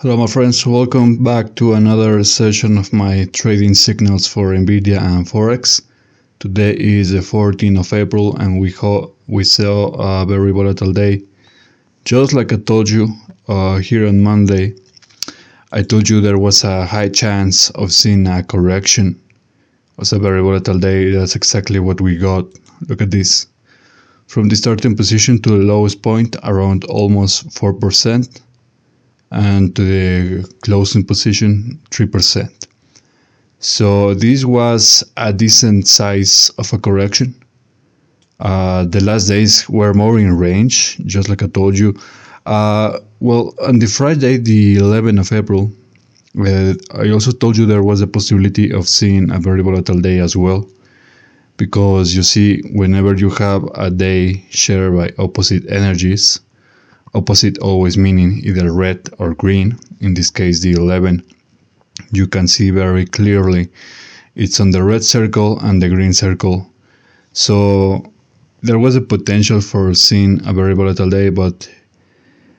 Hello my friends, welcome back to another session of my trading signals for NVIDIA and Forex. Today is the 14th of April and we saw a very volatile day. Just like I told you here on Monday, I told you there was a high chance of seeing a correction. It was a very volatile day, that's exactly what we got. Look at this. From the starting position to the lowest point, around almost 4%. And to the closing position 3%. So this was a decent size of a correction. The last days were more in range, just like I told you. Well, on the Friday, the 11th of April, I also told you there was a possibility of seeing a very volatile day as well. Because you see, whenever you have a day shared by opposite energies, opposite always meaning either red or green, in this case the 11, you can see very clearly it's on the red circle and the green circle. So there was a potential for seeing a very volatile day, but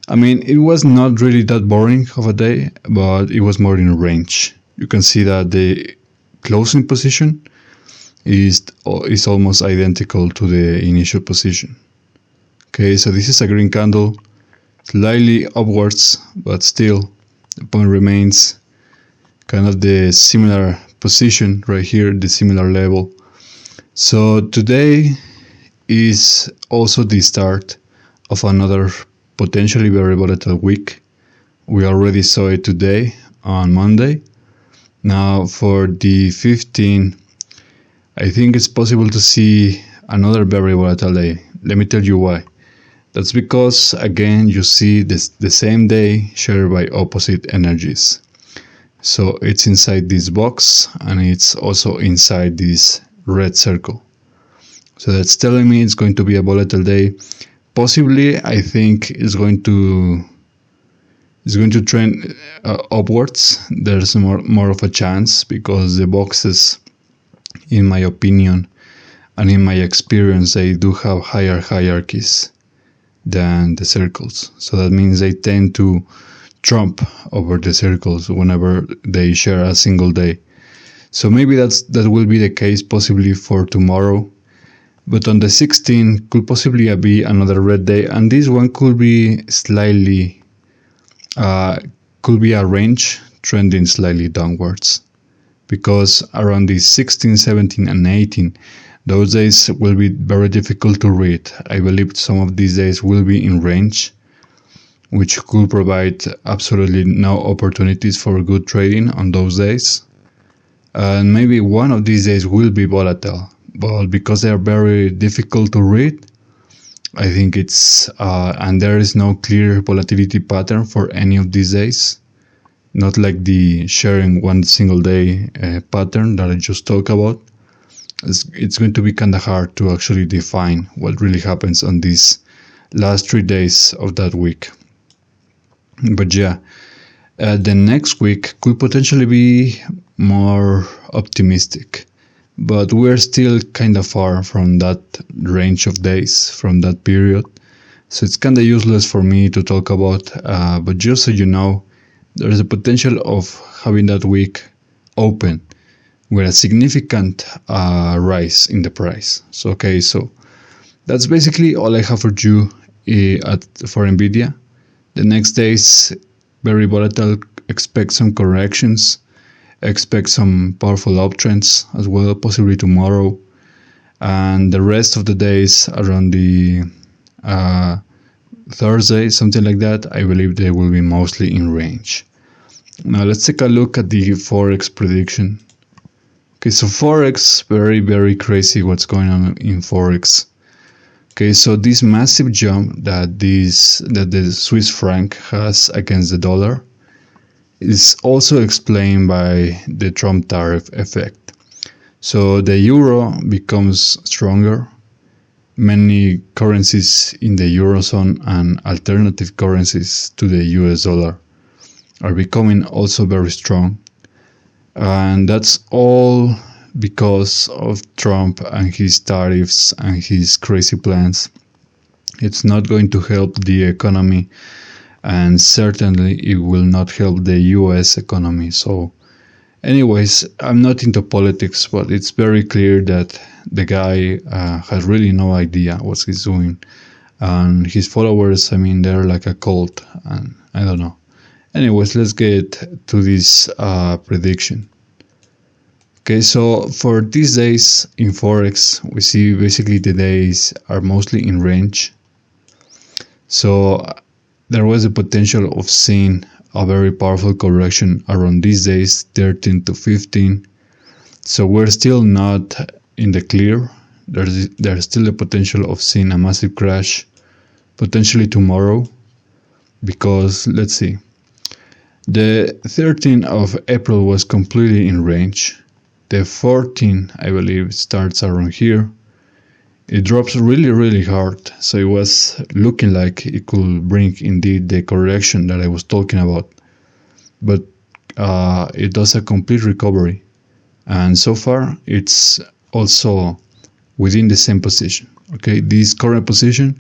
I mean, it was not really that boring of a day, but it was more in range. You can see that the closing position is almost identical to the initial position. Okay, so this is a green candle, slightly upwards, but still the point remains kind of the similar position right here, the similar level. So today is also the start of another potentially very volatile week. We already saw it today on Monday. Now for the 15th, I think it's possible to see another very volatile day. Let me tell you why. That's because, again, you see the same day shared by opposite energies. So it's inside this box and it's also inside this red circle. So that's telling me it's going to be a volatile day. Possibly, I think it's going to trend upwards. There's more of a chance because the boxes, in my opinion and in my experience, they do have higher hierarchies than the circles. So that means they tend to trump over the circles whenever they share a single day. So maybe that will be the case possibly for tomorrow. But on the 16th could possibly be another red day, and this one could be slightly could be a range trending slightly downwards, because around the 16, 17 and 18 those days will be very difficult to read. I believe some of these days will be in range, which could provide absolutely no opportunities for good trading on those days. And maybe one of these days will be volatile, but because they are very difficult to read, I think it's and there is no clear volatility pattern for any of these days, not like the sharing one single day pattern that I just talked about. It's going to be kind of hard to actually define what really happens on these last 3 days of that week. But yeah, the next week could potentially be more optimistic, but we're still kind of far from that range of days, from that period. So it's kind of useless for me to talk about, but just so you know, there's a potential of having that week open with a significant rise in the price. So okay, so that's basically all I have for you for NVIDIA. The next days, very volatile. Expect some corrections. Expect some powerful uptrends as well, possibly tomorrow. And the rest of the days around the Thursday, something like that, I believe they will be mostly in range. Now let's take a look at the Forex prediction. Okay, so Forex, very, very crazy what's going on in Forex. Okay, so this massive jump that the Swiss franc has against the dollar is also explained by the Trump tariff effect. So the euro becomes stronger. Many currencies in the Eurozone and alternative currencies to the US dollar are becoming also very strong. And that's all because of Trump and his tariffs and his crazy plans. It's not going to help the economy and certainly it will not help the US economy. So anyways, I'm not into politics, but it's very clear that the guy has really no idea what he's doing. And his followers, I mean, they're like a cult, and I don't know. Anyways, let's get to this prediction. Okay, so for these days in Forex, we see basically the days are mostly in range. So there was a potential of seeing a very powerful correction around these days, 13 to 15. So we're still not in the clear. There's still a potential of seeing a massive crash, potentially tomorrow, because let's see. The 13th of April was completely in range. The 14th, I believe, starts around here. It drops really hard, so it was looking like it could bring indeed the correction that I was talking about. But it does a complete recovery, and so far it's also within the same position. Okay, this current position,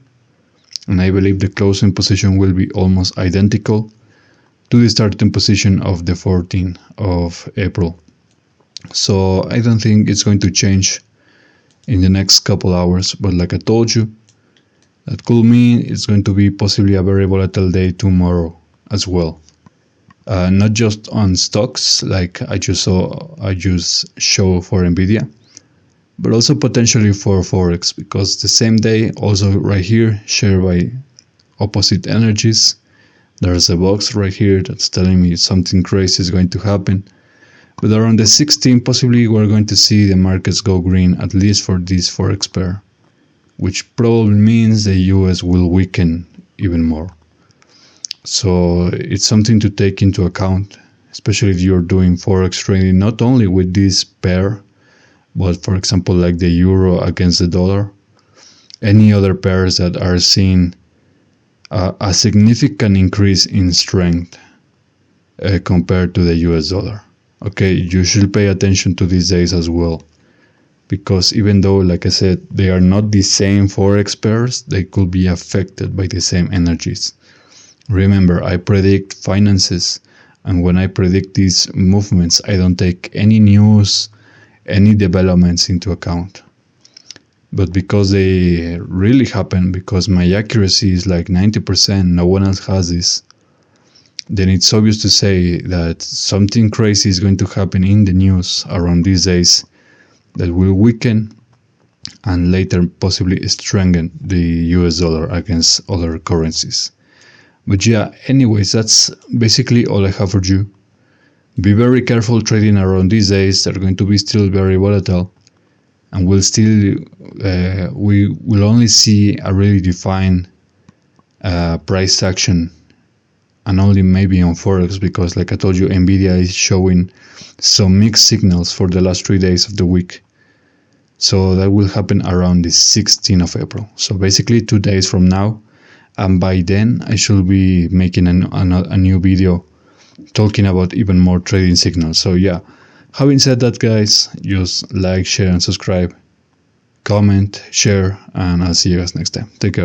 and I believe the closing position will be almost identical to the starting position of the 14th of April. So I don't think it's going to change in the next couple hours, but like I told you, that could mean it's going to be possibly a very volatile day tomorrow as well. Not just on stocks like I just show for NVIDIA, but also potentially for Forex, because the same day also right here shared by opposite energies. There's a box right here that's telling me something crazy is going to happen. But around the 16th, possibly we're going to see the markets go green, at least for this Forex pair, which probably means the US will weaken even more. So it's something to take into account, especially if you're doing Forex trading, not only with this pair, but for example, like the euro against the dollar, any other pairs that are seeing a significant increase in strength compared to the US dollar. Okay, you should pay attention to these days as well, because even though, like I said, they are not the same Forex pairs, they could be affected by the same energies. Remember, I predict finances, and when I predict these movements, I don't take any news, any developments into account. But because they really happen, because my accuracy is like 90%, no one else has this, then it's obvious to say that something crazy is going to happen in the news around these days that will weaken and later possibly strengthen the US dollar against other currencies. But yeah, anyways, that's basically all I have for you. Be very careful trading around these days. They're going to be still very volatile, and we will only see a really defined price action, and only maybe on Forex, because like I told you, NVIDIA is showing some mixed signals for the last 3 days of the week. So that will happen around the 16th of April. So basically 2 days from now, and by then I should be making a new video talking about even more trading signals. So yeah, having said that, guys, just like, share and subscribe, comment, share, and I'll see you guys next time. Take care.